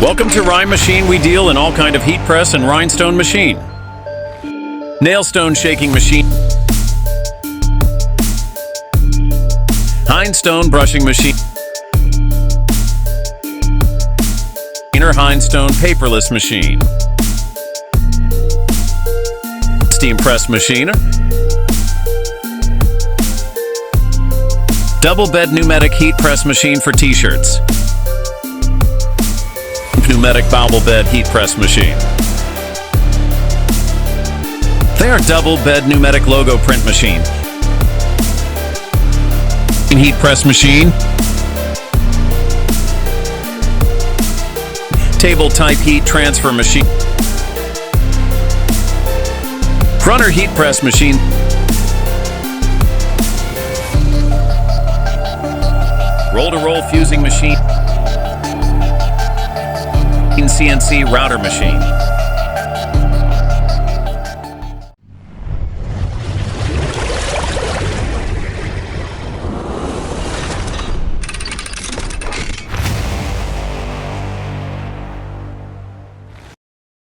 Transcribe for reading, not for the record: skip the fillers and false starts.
Welcome to Rime Machine. We deal in all kind of heat press and rhinestone machine. Nail stone shaking machine. Hindstone brushing machine. Or hindstone paperless machine. Steam press machine. Double bed pneumatic heat press machine for t-shirts. Pneumatic bowel bed heat press machine. They are double bed pneumatic Logoprint machine. Heat press machine. Table type heat transfer machine. Runner heat press machine. Roll-to-roll fusing machine. CNC router machine.